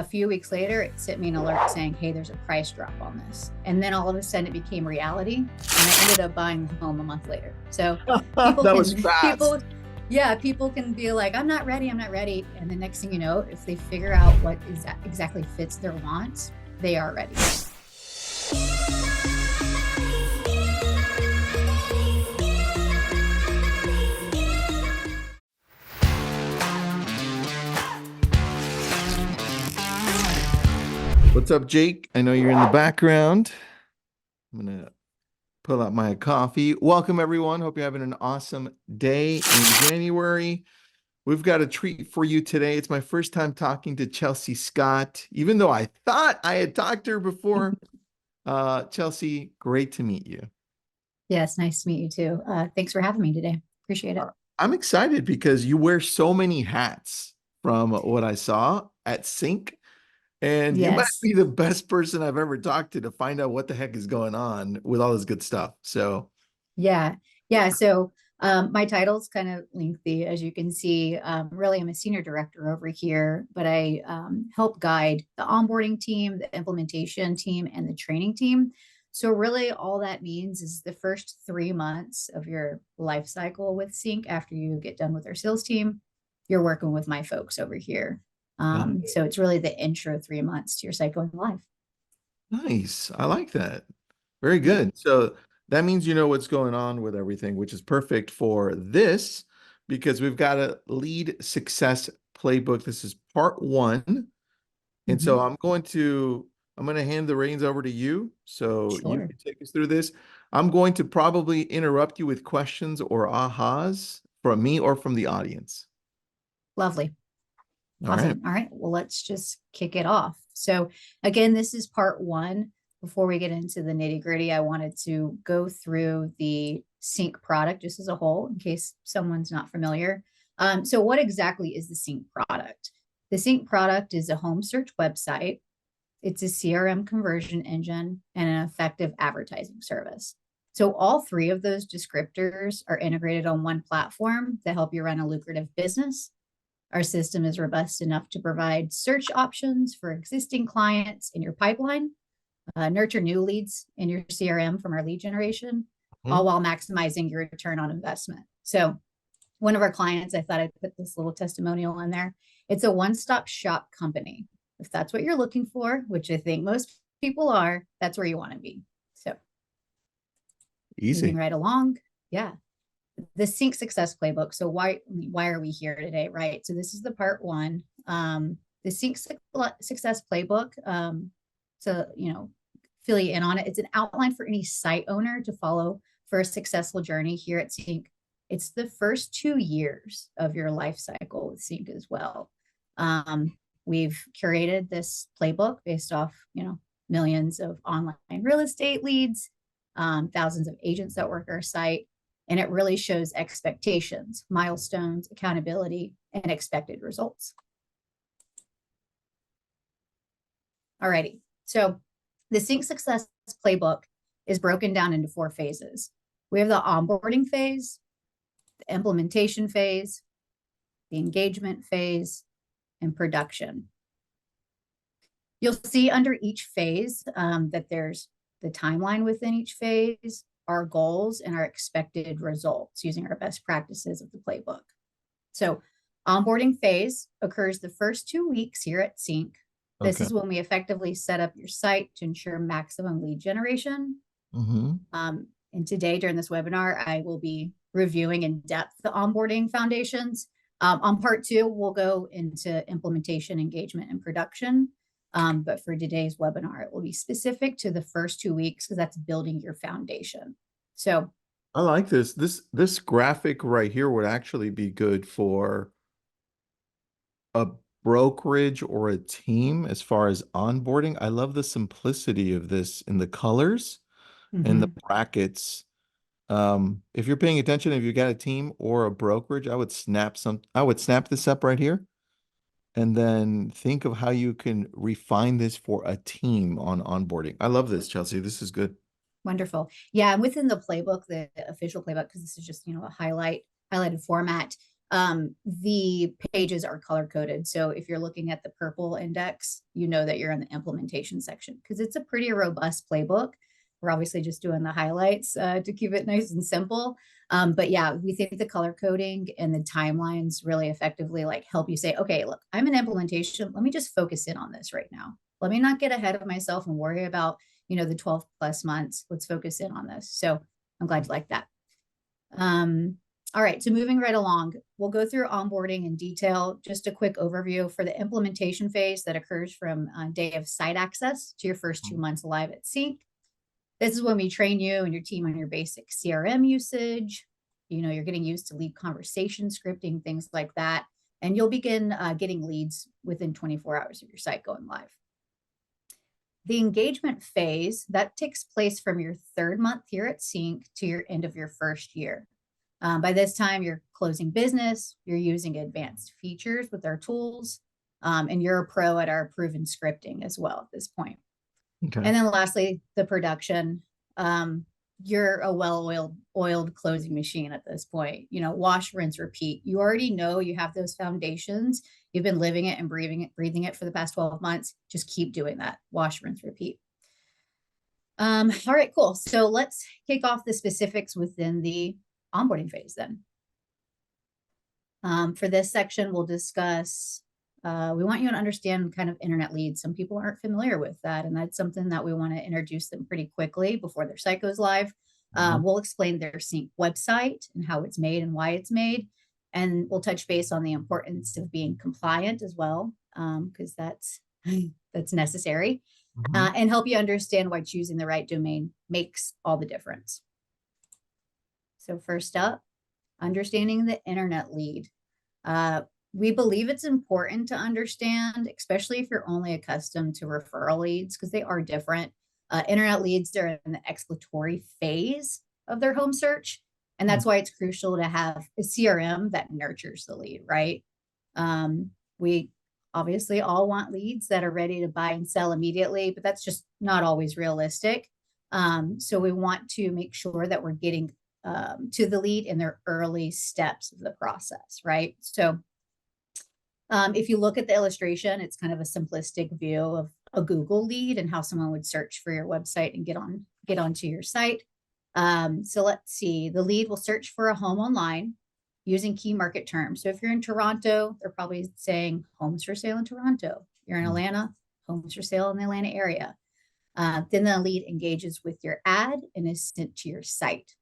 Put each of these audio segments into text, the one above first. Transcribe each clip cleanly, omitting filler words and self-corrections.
few weeks later, it sent me an alert saying, hey, there's a price drop on this. And then all of a sudden it became reality. And I ended up buying the home a month later. So people that was fast. people can be like, I'm not ready. And the next thing you know, if they figure out what exactly fits their wants, they are ready. What's up, Jake? I know you're in the background. I'm going to pull out my coffee. Welcome, everyone. Hope you're having an awesome day in January. We've got a treat for you today. It's my first time talking to Chelsea Scott, even though I thought I had talked to her before. Chelsea, great to meet you. Yes, nice to meet you too. Thanks for having me today. Appreciate it. I'm excited because you wear so many hats from what I saw at CINC. And you might be the best person I've ever talked to find out what the heck is going on with all this good stuff. So yeah. So my title's kind of lengthy, as you can see. Really, I'm a senior director over here, but I help guide the onboarding team, the implementation team, and the training team. So really, all that means is the first 3 months of your life cycle with CINC, after you get done with our sales team, you're working with my folks over here. So it's really the intro 3 months to your cycle in life. Nice. I like that. Very good. Yeah. So that means you know what's going on with everything, which is perfect for this because we've got a lead success playbook. This is part 1. And so I'm going to hand the reins over to you. So you can take us through this. I'm going to probably interrupt you with questions or ahas from me or from the audience. Lovely. Awesome. All right. Well, let's just kick it off. So again, this is part 1. Before we get into the nitty gritty, I wanted to go through the CINC product just as a whole, in case someone's not familiar. So what exactly is the CINC product? The CINC product is a home search website. It's a CRM conversion engine and an effective advertising service. So all 3 of those descriptors are integrated on one platform to help you run a lucrative business. Our system is robust enough to provide search options for existing clients in your pipeline, nurture new leads in your CRM from our lead generation, all while maximizing your return on investment. So one of our clients, I thought I'd put this little testimonial in there. It's a one-stop shop company. If that's what you're looking for, which I think most people are, that's where you want to be. So easy. Moving right along. Yeah. The CINC Success Playbook. So why are we here today, right? So this is the part 1. The CINC Success Playbook. So, fill you in on it. It's an outline for any site owner to follow for a successful journey here at CINC. It's the first 2 years of your life cycle with CINC as well. We've curated this playbook based off, millions of online real estate leads, thousands of agents that work our site. And it really shows expectations, milestones, accountability, and expected results. All righty. So the CINC Success Playbook is broken down into 4 phases. We have the onboarding phase, the implementation phase, the engagement phase, and production. You'll see under each phase that there's the timeline within each phase, our goals, and our expected results using our best practices of the playbook. So onboarding phase occurs the first 2 weeks here at CINC. This is when we effectively set up your site to ensure maximum lead generation. And today during this webinar, I will be reviewing in depth the onboarding foundations. On part 2, we'll go into implementation, engagement, and production. But for today's webinar, it will be specific to the first 2 weeks because that's building your foundation. So I like this. This graphic right here would actually be good for a brokerage or a team as far as onboarding. I love the simplicity of this in the colors and the brackets. If you're paying attention, if you got a team or a brokerage, I would snap this up right here. And then think of how you can refine this for a team on onboarding. I love this, Chelsea. This is good. Wonderful. Yeah, and within the playbook, the official playbook, because this is just, a highlighted format, the pages are color coded. So if you're looking at the purple index, you know that you're in the implementation section because it's a pretty robust playbook. We're obviously just doing the highlights to keep it nice and simple. But yeah, we think the color coding and the timelines really effectively like help you say, okay, look, I'm in implementation. Let me just focus in on this right now. Let me not get ahead of myself and worry about, the 12 plus months. Let's focus in on this. So I'm glad you like that. All right, so moving right along, we'll go through onboarding in detail. Just a quick overview for the implementation phase that occurs from day of site access to your first 2 months live at CINC. This is when we train you and your team on your basic CRM usage. You're getting used to lead conversation scripting, things like that. And you'll begin getting leads within 24 hours of your site going live. The engagement phase, that takes place from your 3rd month here at CINC to your end of your 1st year. By this time, you're closing business, you're using advanced features with our tools, and you're a pro at our proven scripting as well at this point. Okay. And then lastly, the production. You're a well-oiled closing machine at this point. Wash, rinse, repeat. You already know you have those foundations. You've been living it and breathing it for the past 12 months. Just keep doing that. Wash, rinse, repeat. All right, cool. So let's kick off the specifics within the onboarding phase then. For this section, we'll discuss, we want you to understand kind of internet leads. Some people aren't familiar with that, and that's something that we want to introduce them pretty quickly before their site goes live. We'll explain their CINC website and how it's made and why it's made. And we'll touch base on the importance of being compliant as well, because that's necessary, and help you understand why choosing the right domain makes all the difference. So first up, understanding the internet lead. We believe it's important to understand, especially if you're only accustomed to referral leads, because they are different. Internet leads are in the exploratory phase of their home search. And that's why it's crucial to have a CRM that nurtures the lead, right? We obviously all want leads that are ready to buy and sell immediately, but that's just not always realistic. So we want to make sure that we're getting to the lead in their early steps of the process, right? So if you look at the illustration, it's kind of a simplistic view of a Google lead and how someone would search for your website and get onto your site. So let's see, the lead will search for a home online using key market terms. So if you're in Toronto, they're probably saying homes for sale in Toronto. You're in Atlanta, homes for sale in the Atlanta area. Then the lead engages with your ad and is sent to your site.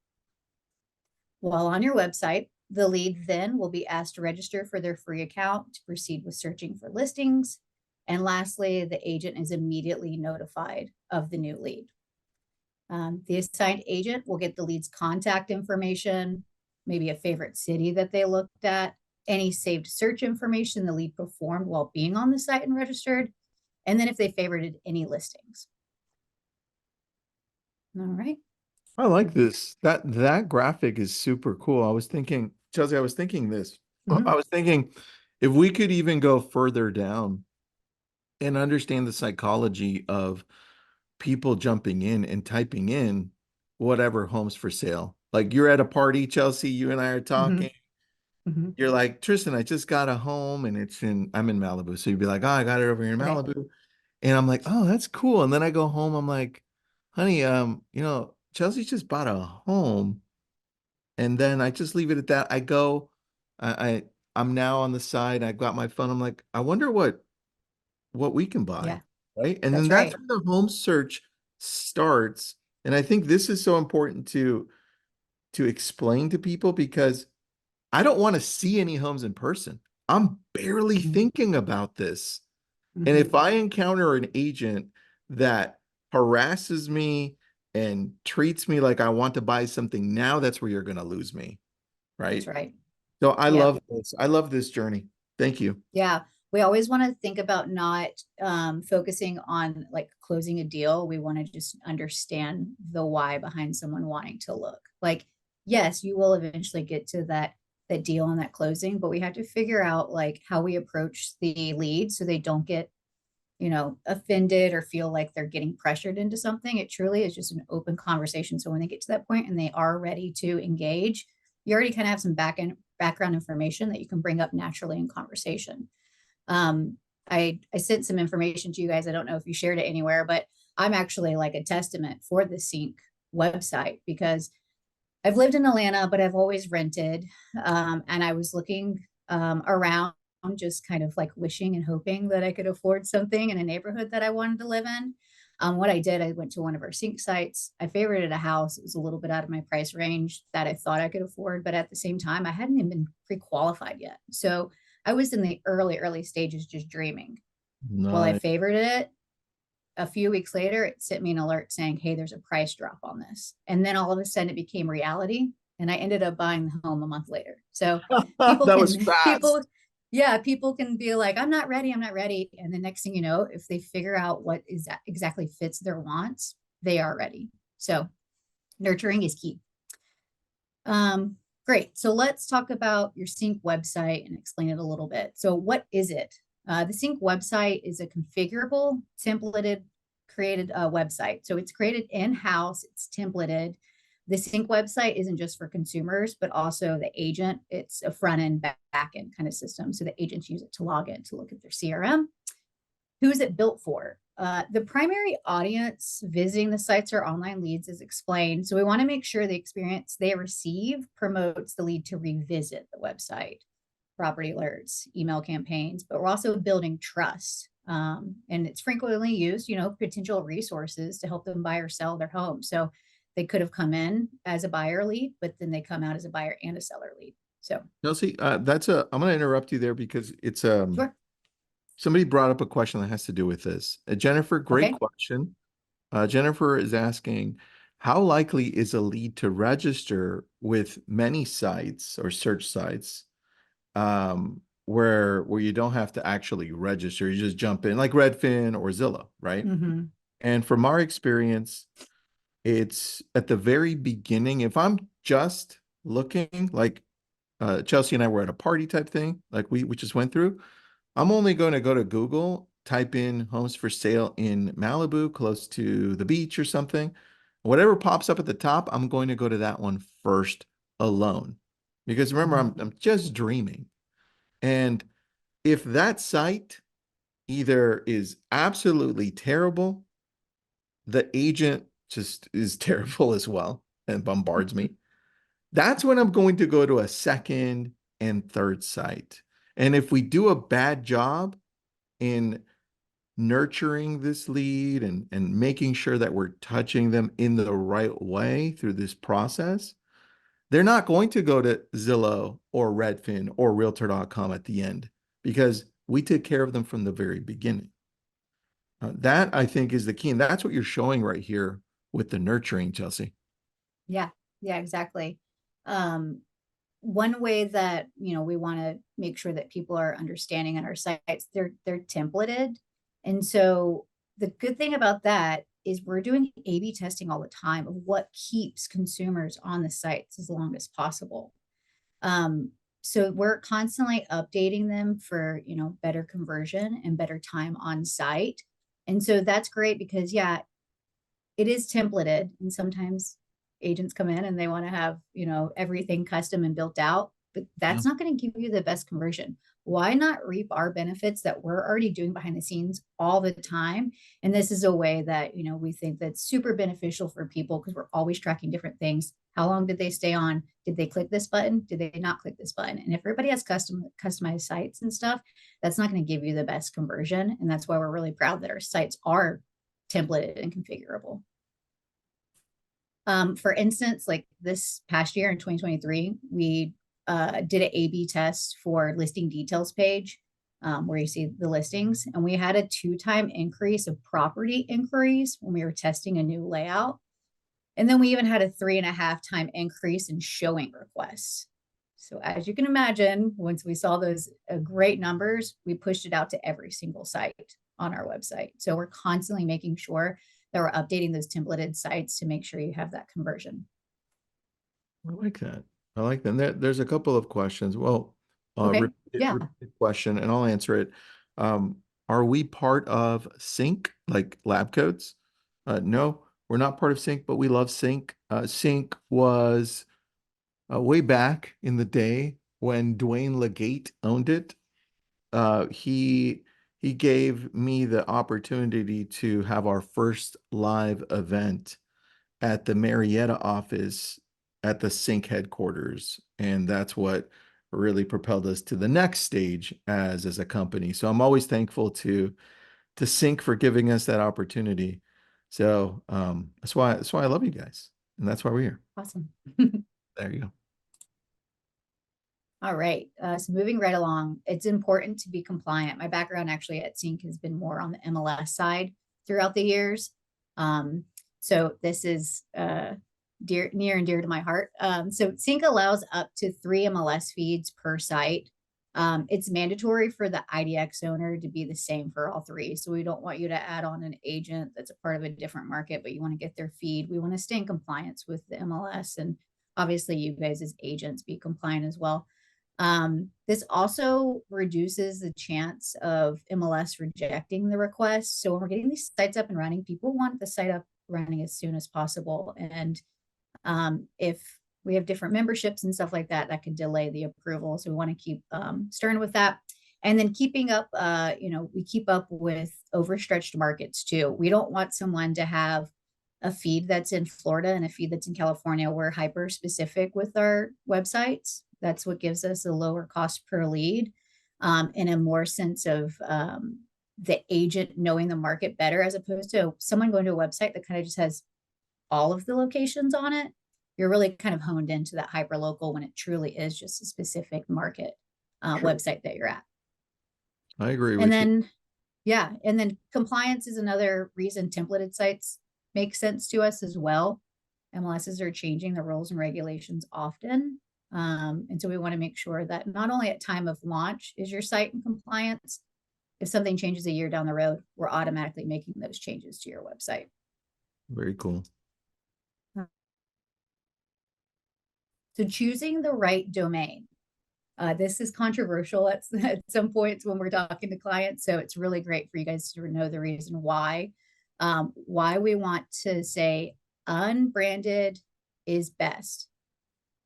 While on your website, the lead then will be asked to register for their free account to proceed with searching for listings. And lastly, the agent is immediately notified of the new lead. The assigned agent will get the lead's contact information, maybe a favorite city that they looked at, any saved search information the lead performed while being on the site and registered, and then if they favorited any listings. All right. I like this. That graphic is super cool. I was thinking, Chelsea, I was thinking this. I was thinking if we could even go further down and understand the psychology of people jumping in and typing in whatever homes for sale. Like you're at a party, Chelsea, you and I are talking. You're like, Tristan, I just got a home and I'm in Malibu. So you'd be like, oh, I got it over here in Malibu. And I'm like, oh, that's cool. And then I go home, I'm like, honey, Chelsea just bought a home. And then I just leave it at that. I go, I'm now on the side. I got my phone. I'm like, I wonder what we can buy. Yeah, right. And then that's when the home search starts. And I think this is so important to explain to people because I don't want to see any homes in person. I'm barely thinking about this. And if I encounter an agent that harasses me and treats me like I want to buy something now, that's where you're going to lose me. Right. That's right. So I love this. I love this journey. Thank you. Yeah. We always want to think about not focusing on like closing a deal. We want to just understand the why behind someone wanting to look. Like, yes, you will eventually get to that deal and that closing, but we have to figure out like how we approach the lead so they don't get, offended or feel like they're getting pressured into something. It truly is just an open conversation. So when they get to that point and they are ready to engage, you already kind of have some background information that you can bring up naturally in conversation. I sent some information to you guys. I don't know if you shared it anywhere, but I'm actually like a testament for the CINC website because I've lived in Atlanta, but I've always rented. And I was looking around, just kind of like wishing and hoping that I could afford something in a neighborhood that I wanted to live in. What I did, I went to one of our CINC sites. I favorited a house. It was a little bit out of my price range that I thought I could afford, but at the same time, I hadn't even been pre-qualified yet. So I was in the early stages just dreaming. Well, I Nice. favored it. A few weeks later, it sent me an alert saying, hey, there's a price drop on this. And then all of a sudden it became reality. And I ended up buying the home a month later. So people That was can, fast. people can be like, I'm not ready. I'm not ready. And the next thing you know, if they figure out what is that exactly fits their wants, they are ready. So nurturing is key. Great. So let's talk about your CINC website and explain it a little bit. So what is it? The CINC website is a configurable, templated, created website. So it's created in-house, it's templated. The CINC website isn't just for consumers, but also the agent. It's a front-end, back-end kind of system. So the agents use it to log in, to look at their CRM. Who is it built for? The primary audience visiting the sites are online leads, as explained. So we want to make sure the experience they receive promotes the lead to revisit the website, property alerts, email campaigns, but we're also building trust. And it's frequently used, potential resources to help them buy or sell their home. So they could have come in as a buyer lead, but then they come out as a buyer and a seller lead. So Chelsea, I'm going to interrupt you there because it's, sure. somebody brought up a question that has to do with this. Jennifer, great Okay. question. Jennifer is asking, how likely is a lead to register with many sites or search sites where you don't have to actually register? You just jump in like Redfin or Zillow, right? Mm-hmm. And from our experience, it's at the very beginning. If I'm just looking like Chelsea and I were at a party type thing, like we just went through, I'm only going to go to Google, type in homes for sale in Malibu, close to the beach or something. Whatever pops up at the top, I'm going to go to that one first alone. Because remember, I'm just dreaming. And if that site either is absolutely terrible, the agent just is terrible as well and bombards me, that's when I'm going to go to a second and third site. And if we do a bad job in nurturing this lead and making sure that we're touching them in the right way through this process, they're not going to go to Zillow or Redfin or Realtor.com at the end because we took care of them from the very beginning. That I think is the key. And that's what you're showing right here with the nurturing, Chelsea. Yeah, yeah, exactly. One way that we want to make sure that people are understanding on our sites, they're templated. And so the good thing about that is we're doing A/B testing all the time of what keeps consumers on the sites as long as possible. So we're constantly updating them for better conversion and better time on site. And so that's great because it is templated, and sometimes agents come in and they want to have everything custom and built out, but Yeah. that's not going to give you the best conversion. Why not reap our benefits that we're already doing behind the scenes all the time? And this is a way that we think that's super beneficial for people because we're always tracking different things. How long did they stay on? Did they click this button? Did they not click this button? And if everybody has customized sites and stuff, that's not going to give you the best conversion. And that's why we're really proud that our sites are templated and configurable. For instance, like this past year in 2023, we did an A/B test for listing details page where you see the listings. And we had a 2-time increase of property inquiries when we were testing a new layout. And then we even had a 3.5-time increase in showing requests. So as you can imagine, once we saw those great numbers, we pushed it out to every single site on our website. So we're constantly making sure that we're updating those templated sites to make sure you have that conversion. I like that. I like that. There's a couple of questions. Well, Okay. Yeah. repeated question, and I'll answer it. Are we part of CINC, like LabCoats? No, we're not part of CINC, but we love CINC. CINC was way back in the day. when Dwayne Legate owned it, he gave me the opportunity to have our first live event at the Marietta office at the CINC headquarters. And that's what really propelled us to the next stage as a company. So I'm always thankful to CINC for giving us that opportunity. So that's why I love you guys. And that's why we're here. Awesome. There you go. All right. So moving right along, it's important to be compliant. My background actually at CINC has been more on the MLS side throughout the years. So this is near and dear to my heart. So CINC allows up to 3 MLS feeds per site. It's mandatory for the IDX owner to be the same for all 3. So we don't want you to add on an agent that's a part of a different market, but you want to get their feed. We want to stay in compliance with the MLS, and obviously you guys as agents be compliant as well. This also reduces the chance of MLS rejecting the request. So when we're getting these sites up and running, people want the site up running as soon as possible. And if we have different memberships and stuff like that, that could delay the approval. So we want to keep stern with that. And then keeping up, we keep up with overstretched markets too. We don't want someone to have a feed that's in Florida and a feed that's in California. We're hyper specific with our websites. That's what gives us a lower cost per lead, and a more sense of the agent knowing the market better, as opposed to someone going to a website that kind of just has all of the locations on it. You're really kind of honed into that hyper local when it truly is just a specific market website that you're at. I agree with and then yeah, and then compliance is another reason templated sites make sense to us as well. MLSs are changing the rules and regulations often. And so we want to make sure that not only at time of launch is your site in compliance, if something changes a year down the road, we're automatically making those changes to your website. Very cool. So choosing the right domain. This is controversial at some points when we're talking to clients. So it's really great for you guys to know the reason why we want to say unbranded is best.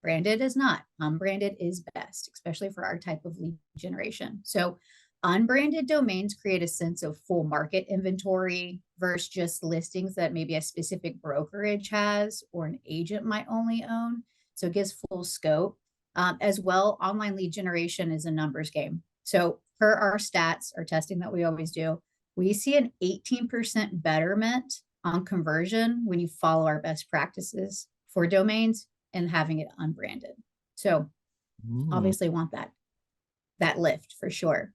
Branded is not. Unbranded is best, especially for our type of lead generation. So unbranded domains create a sense of full market inventory versus just listings that maybe a specific brokerage has or an agent might only own. So it gives full scope. As well, online lead generation is a numbers game. So per our stats, our testing that we always do, we see an 18% betterment on conversion when you follow our best practices for domains and having it unbranded. So obviously want that lift for sure.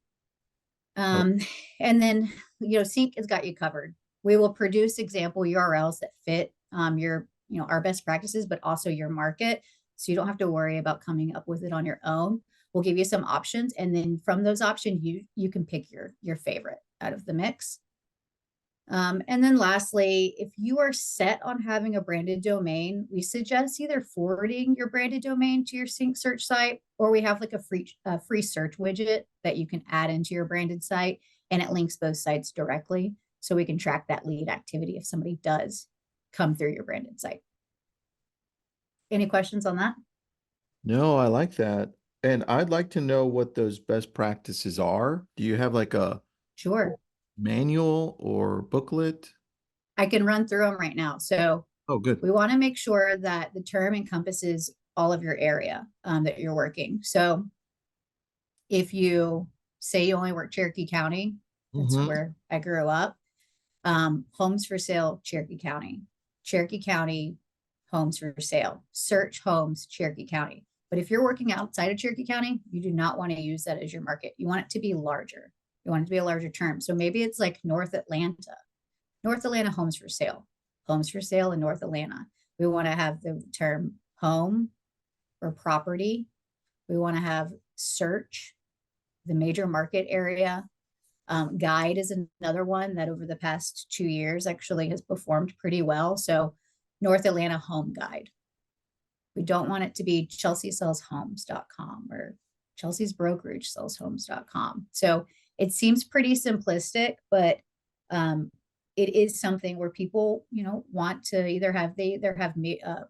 And then, CINC has got you covered. We will produce example URLs that fit our best practices, but also your market. So you don't have to worry about coming up with it on your own. We'll give you some options. And then from those options, you can pick your favorite out of the mix. And then lastly, if you are set on having a branded domain, we suggest either forwarding your branded domain to your CINC search site, or we have like a free search widget that you can add into your branded site, and it links both sites directly. So we can track that lead activity if somebody does come through your branded site. Any questions on that? No, I like that. And I'd like to know what those best practices are. Do you have like a Sure manual or booklet? I can run through them right now. So good. We want to make sure that the term encompasses all of your area that you're working. So if you say you only work Cherokee County, that's where I grew up. Homes for sale, Cherokee County, homes for sale, search homes, Cherokee County. But if you're working outside of Cherokee County, you do not want to use that as your market. You want it to be larger. You want it to be a larger term. So maybe it's like North Atlanta homes for sale in North Atlanta. We want to have the term home or property. We want to have search, the major market area. Guide is another one that over the past 2 years actually has performed pretty well. So North Atlanta home guide. We don't want it to be chelseasellshomes.com or Chelsea's brokerage sells homes.com. So it seems pretty simplistic, but it is something where people, want to either have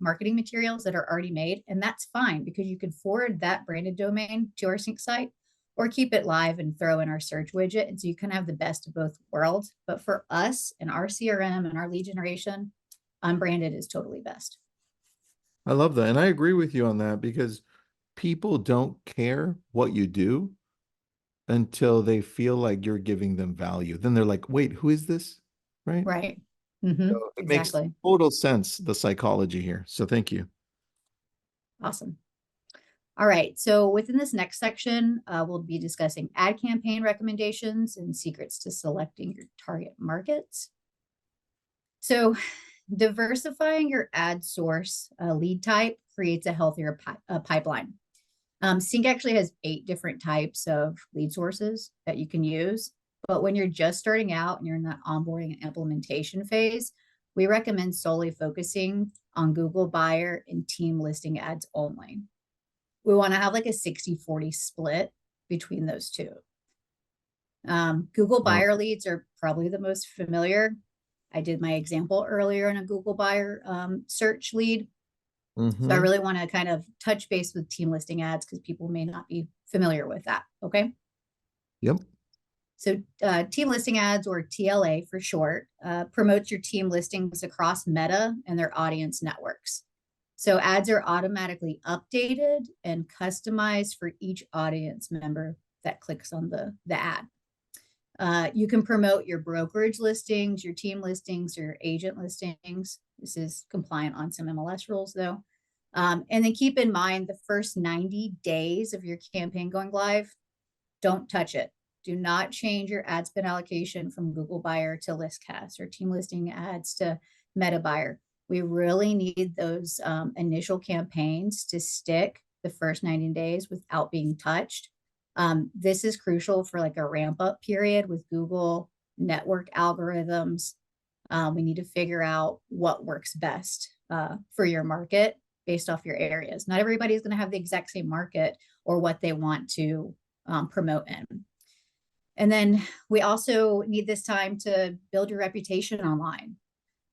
marketing materials that are already made, and that's fine because you can forward that branded domain to our sync site or keep it live and throw in our search widget. And so you can have the best of both worlds. But for us and our CRM and our lead generation, unbranded is totally best. I love that. And I agree with you on that because people don't care what you do until they feel like you're giving them value. Then they're like, wait, who is this? Right? Right. Mm-hmm. So it makes Exactly. total sense, the psychology here. So thank you. Awesome. All right. So within this next section, we'll be discussing ad campaign recommendations and secrets to selecting your target markets. So diversifying your ad source lead type creates a healthier pipeline. CINC actually has 8 different types of lead sources that you can use. But when you're just starting out and you're in that onboarding and implementation phase, we recommend solely focusing on Google buyer and team listing ads only. We want to have like a 60-40 split between those two. Google buyer leads are probably the most familiar. I did my example earlier in a Google buyer search lead. So I really want to kind of touch base with team listing ads because people may not be familiar with that. Okay. Yep. So team listing ads, or TLA for short, promotes your team listings across Meta and their audience networks. So ads are automatically updated and customized for each audience member that clicks on the ad. You can promote your brokerage listings, your team listings, or your agent listings. This is compliant on some MLS rules though. And then keep in mind the first 90 days of your campaign going live, don't touch it. Do not change your ad spend allocation from Google buyer to ListCast or team listing ads to Meta buyer. We really need those initial campaigns to stick the first 90 days without being touched. This is crucial for like a ramp up period with Google network algorithms. We need to figure out what works best for your market based off your areas. Not everybody's going to have the exact same market or what they want to promote in. And then we also need this time to build your reputation online,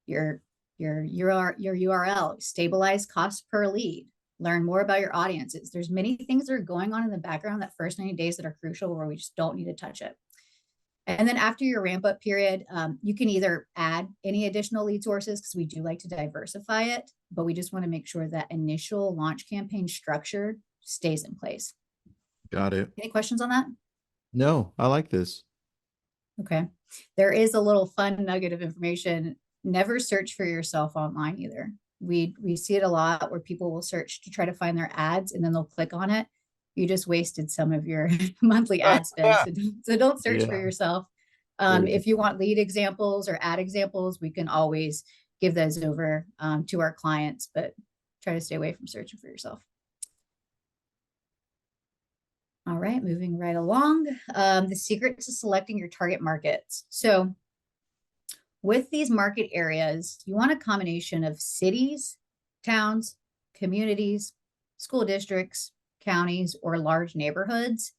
your URL, stabilize cost per lead, learn more about your audiences. There's many things that are going on in the background that first 90 days that are crucial where we just don't need to touch it. And then after your ramp up period, you can either add any additional lead sources because we do like to diversify it, but we just want to make sure that initial launch campaign structure stays in place. Got it. Any questions on that? No, I like this. Okay. There is a little fun nugget of information. Never search for yourself online either. We see it a lot where people will search to try to find their ads and then they'll click on it. You just wasted some of your monthly ad spend. So don't search for yourself. If you want lead examples or ad examples, we can always give those over to our clients, but try to stay away from searching for yourself. All right, moving right along. The secret to selecting your target markets. So with these market areas, you want a combination of cities, towns, communities, school districts, counties, or large neighborhoods.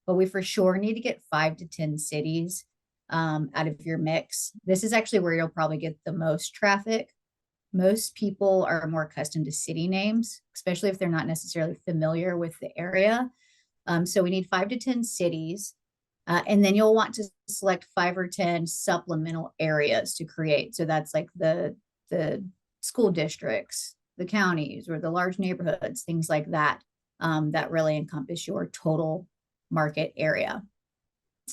But we for sure need to get 5 to 10 cities out of your mix. This is actually where you'll probably get the most traffic. Most people are more accustomed to city names, especially if they're not necessarily familiar with the area. So we need 5 to 10 cities. And then you'll want to select 5 or 10 supplemental areas to create. So that's like the school districts, the counties, or the large neighborhoods, things like that, that really encompass your total market area.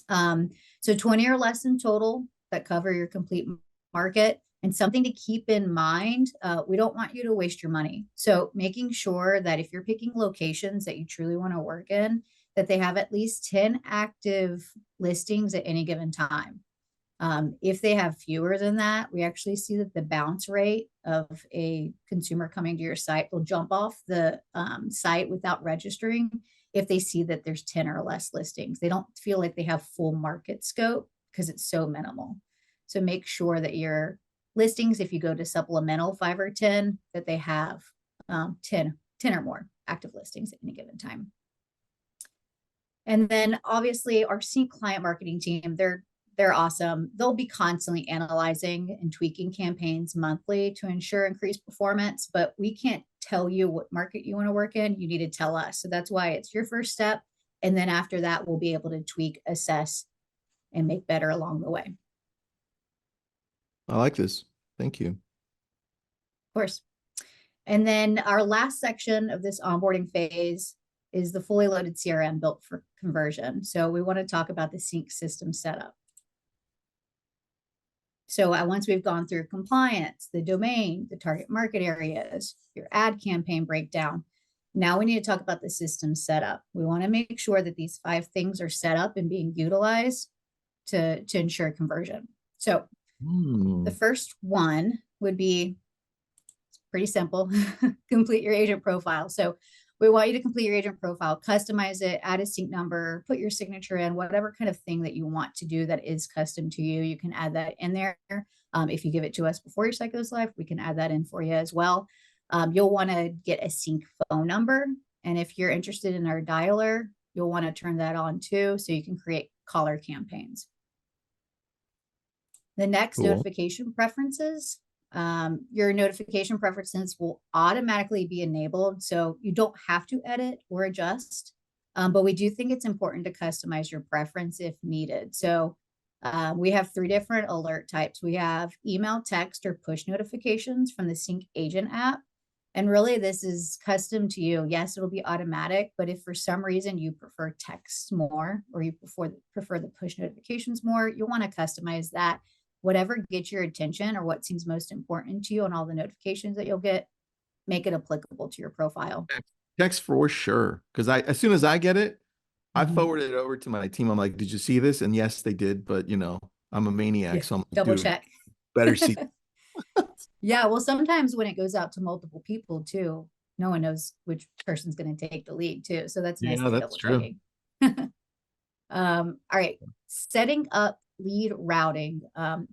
So 20 or less in total that cover your complete market. And something to keep in mind, we don't want you to waste your money. So making sure that if you're picking locations that you truly want to work in, that they have at least 10 active listings at any given time. If they have fewer than that, we actually see that the bounce rate of a consumer coming to your site will jump off the site without registering if they see that there's 10 or less listings. They don't feel like they have full market scope because it's so minimal. So make sure that your listings, if you go to supplemental 5 or 10, that they have 10 or more active listings at any given time. And then obviously our CINC client marketing team, they're They're awesome. They'll be constantly analyzing and tweaking campaigns monthly to ensure increased performance, but we can't tell you what market you want to work in. You need to tell us. So that's why it's your first step. And then after that, we'll be able to tweak, assess, and make better along the way. I like this. Thank you. Of course. And then our last section of this onboarding phase is the fully loaded CRM built for conversion. So we want to talk about the CINC system setup. So once we've gone through compliance, the domain, the target market areas, your ad campaign breakdown, now we need to talk about the system setup. We want to make sure that these 5 things are set up and being utilized to ensure conversion. So the first one would be pretty simple, complete your agent profile. So we want you to complete your agent profile, customize it, add a sync number, put your signature in, whatever kind of thing that you want to do that is custom to you. You can add that in there. If you give it to us before your site goes live, we can add that in for you as well. You'll want to get a sync phone number. And if you're interested in our dialer, you'll want to turn that on too, so you can create caller campaigns. The next, notification preferences. Your notification preferences will automatically be enabled, so you don't have to edit or adjust, but we do think it's important to customize your preference if needed. So we have 3 different alert types. We have email, text, or push notifications from the CINC Agent app. And really, this is custom to you. Yes, it'll be automatic, but if for some reason you prefer text more, or you prefer the push notifications more, you'll want to customize that. Whatever gets your attention or what seems most important to you on all the notifications that you'll get, make it applicable to your profile. Text for sure. Because as soon as I get it, I forwarded it over to my team. I'm like, did you see this? And yes, they did. But I'm a maniac. So I'm like, double check. Better see. Yeah. Well, sometimes when it goes out to multiple people too, no one knows which person's going to take the lead too. So that's nice. Yeah, that's true. All right. Setting up lead routing.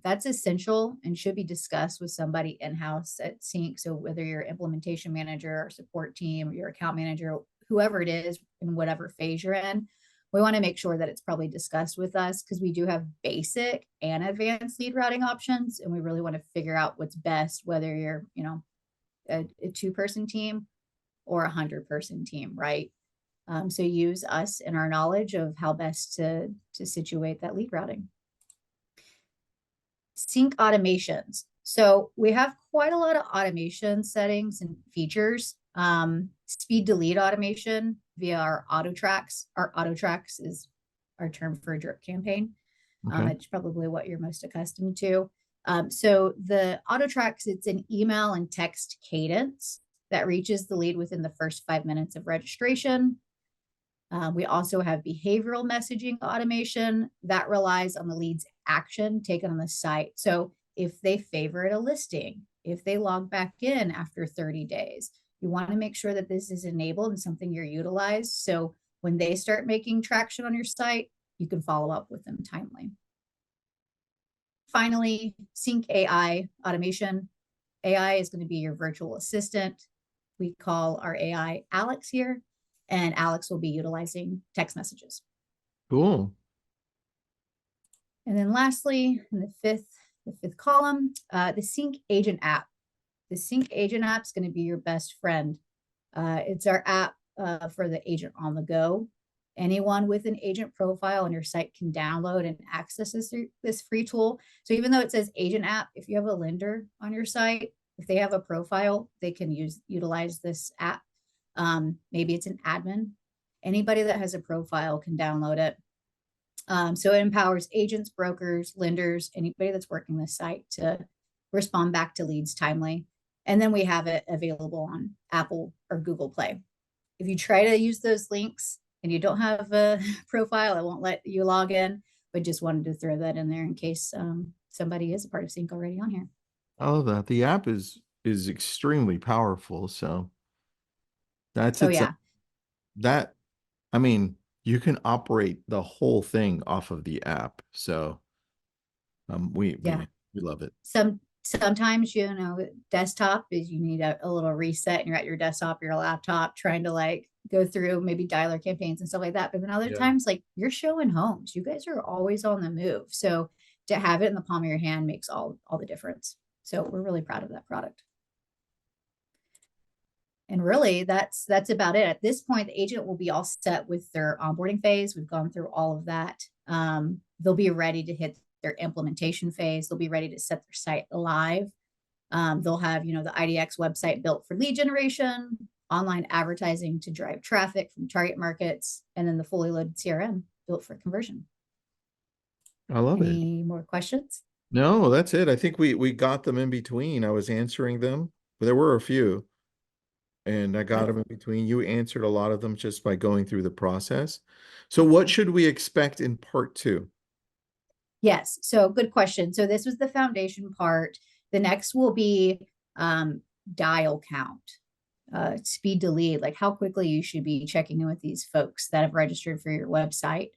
That's essential and should be discussed with somebody in-house at CINC. So whether you're implementation manager or support team, or your account manager, whoever it is in whatever phase you're in, we want to make sure that it's probably discussed with us, because we do have basic and advanced lead routing options. And we really want to figure out what's best, whether you're, a 2-person team or a 100-person team, right? So use us and our knowledge of how best to situate that lead routing. CINC Automations. So we have quite a lot of automation settings and features. Speed delete automation via our auto tracks. Our auto tracks is our term for a drip campaign. Okay. It's probably what you're most accustomed to. So the auto tracks, it's an email and text cadence that reaches the lead within the first 5 minutes of registration. We also have behavioral messaging automation that relies on the lead's action taken on the site. So if they favorite a listing, if they log back in after 30 days, you want to make sure that this is enabled and something you're utilized. So when they start making traction on your site, you can follow up with them timely. Finally, CINC AI automation. AI is going to be your virtual assistant. We call our AI Alex here, and Alex will be utilizing text messages. Cool. And then lastly, in the fifth column, the CINC Agent app. The CINC Agent app is going to be your best friend. It's our app for the agent on the go. Anyone with an agent profile on your site can download and access this free tool. So even though it says agent app, if you have a lender on your site, if they have a profile, they can utilize this app. Maybe it's an admin. Anybody that has a profile can download it. So it empowers agents, brokers, lenders, anybody that's working the site to respond back to leads timely. And then we have it available on Apple or Google Play. If you try to use those links and you don't have a profile, it won't let you log in, but just wanted to throw that in there in case somebody is a part of CINC already on here. I love that. The app is extremely powerful. So that's it. Yeah. That, I mean, you can operate the whole thing off of the app. So we love it. Sometimes, desktop is, you need a little reset and you're at your desktop, your laptop, trying to go through maybe dialer campaigns and stuff like that. But then other Yeah. times, like you're showing homes, you guys are always on the move. So to have it in the palm of your hand makes all the difference. So we're really proud of that product. And really that's about it. At this point, the agent will be all set with their onboarding phase. We've gone through all of that. They'll be ready to hit their implementation phase. They'll be ready to set their site live. They'll have, the IDX website built for lead generation, online advertising to drive traffic from target markets, and then the fully loaded CRM built for conversion. I love it. Any more questions? No, that's it. I think we got them in between. I was answering them, but there were a few, and I got them in between. You answered a lot of them just by going through the process. So what should we expect in part 2? Yes. So good question. So this was the foundation part. The next will be dial count, speed to lead, like how quickly you should be checking in with these folks that have registered for your website.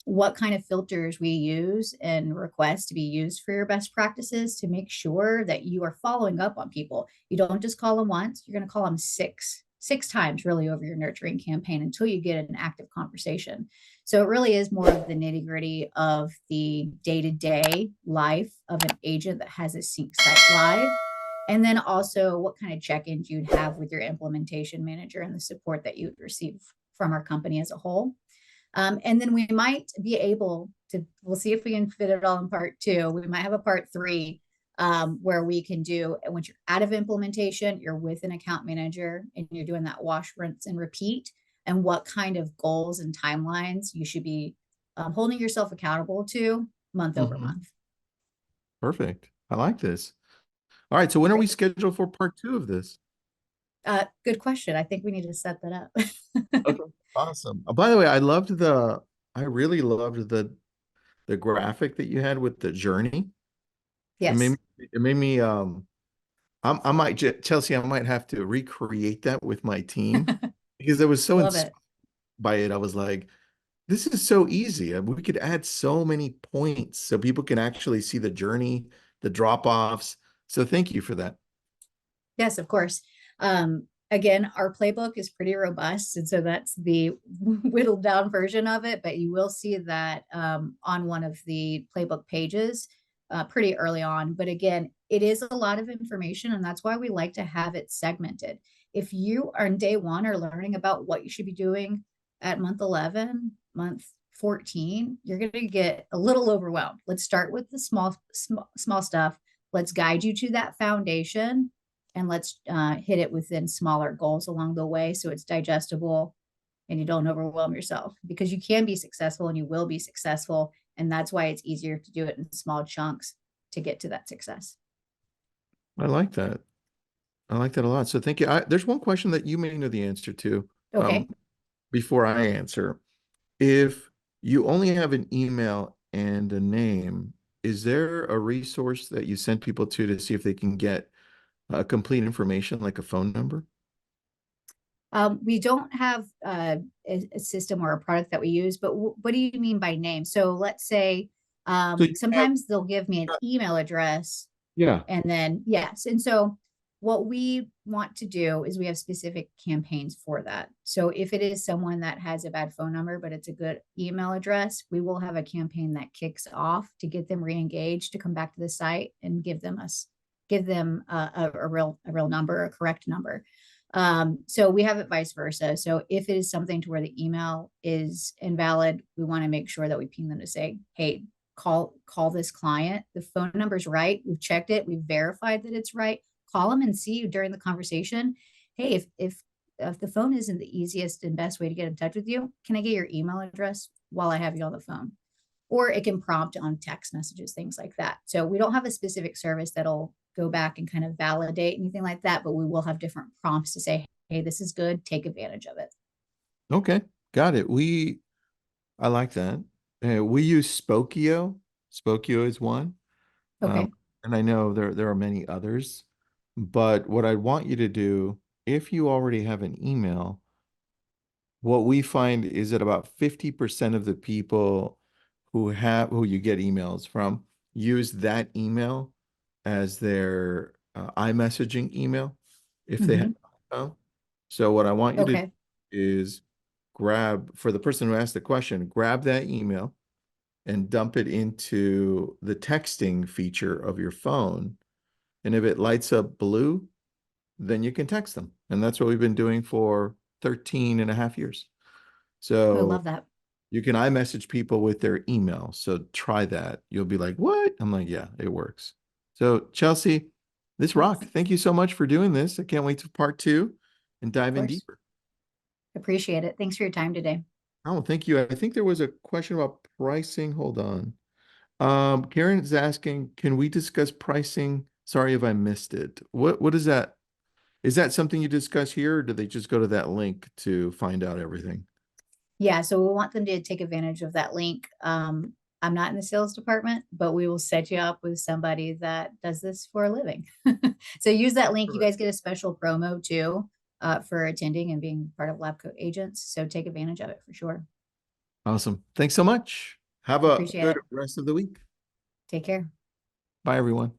What kind of filters we use and request to be used for your best practices to make sure that you are following up on people. You don't just call them once, you're going to call them six times really over your nurturing campaign until you get an active conversation. So it really is more of the nitty gritty of the day-to-day life of an agent that has a CINC site live. And then also what kind of check-ins you'd have with your implementation manager and the support that you would receive from our company as a whole. And then we might be able to, we'll see if we can fit it all in part 2. We might have a part 3 where we can do, and once you're out of implementation, you're with an account manager and you're doing that wash, rinse, and repeat, and what kind of goals and timelines you should be holding yourself accountable to month over month. Perfect. I like this. All right. So when are we scheduled for part 2 of this? Good question. I think we need to set that up. Okay. Awesome. By the way, I really loved the graphic that you had with the journey. Yes. It made me I might Chelsea, I might have to recreate that with my team because I was so Love inspired it. by it. I was like, this is so easy. We could add so many points so people can actually see the journey, the drop-offs. So thank you for that. Yes, of course. Again, our playbook is pretty robust. And so that's the whittled down version of it. But you will see that on one of the playbook pages pretty early on. But again, it is a lot of information. And that's why we like to have it segmented. If you are in day 1 or learning about what you should be doing at month 11, month 14, you're going to get a little overwhelmed. Let's start with the small stuff. Let's guide you to that foundation. And let's hit it within smaller goals along the way so it's digestible and you don't overwhelm yourself, because you can be successful and you will be successful. And that's why it's easier to do it in small chunks to get to that success. I like that. I like that a lot. So thank you. There's one question that you may know the answer to Okay. before I answer. If you only have an email and a name, is there a resource that you send people to see if they can get complete information like a phone number? We don't have a system or a product that we use, but what do you mean by name? So let's say So you have, sometimes they'll give me an email address yeah. and then, yes. And so what we want to do is we have specific campaigns for that. So if it is someone that has a bad phone number, but it's a good email address, we will have a campaign that kicks off to get them re-engaged, to come back to the site and give them a real number, a correct number. So we have it vice versa. So if it is something to where the email is invalid, we want to make sure that we ping them to say, hey, call this client. The phone number is right. We've checked it. We've verified that it's right. Call them and see during the conversation. Hey, if the phone isn't the easiest and best way to get in touch with you, can I get your email address while I have you on the phone? Or it can prompt on text messages, things like that. So we don't have a specific service that'll go back and kind of validate anything like that, but we will have different prompts to say, hey, this is good, take advantage of it. Okay, got it. I like that. We use Spokio. Spokio is one. Okay. And I know there are many others, but what I want you to do, if you already have an email, what we find is that about 50% of the people who you get emails from use that email as their iMessaging email if they have an iPhone. So what I want you to do Okay. is grab, for the person who asked the question, grab that email and dump it into the texting feature of your phone. And if it lights up blue, then you can text them. And that's what we've been doing for 13 and a half years. I So love that. you can iMessage people with their email. So try that. You'll be like, what? I'm like, yeah, it works. So Chelsea, this rocked. Thank you so much for doing this. I can't wait to part 2 and Of dive in course. deeper. Appreciate it. Thanks for your time today. Oh, thank you. I think there was a question about pricing. Hold on. Karen is asking, can we discuss pricing? Sorry if I missed it. What is that? Is that something you discuss here, or do they just go to that link to find out everything? Yeah, so we want them to take advantage of that link. I'm not in the sales department, but we will set you up with somebody that does this for a living. So use that link. You Correct. guys get a special promo too, for attending and being part of LabCoatAgents. So take advantage of it for sure. Awesome. Thanks so much. Have a Appreciate good it. rest of the week. Take care. Bye, everyone.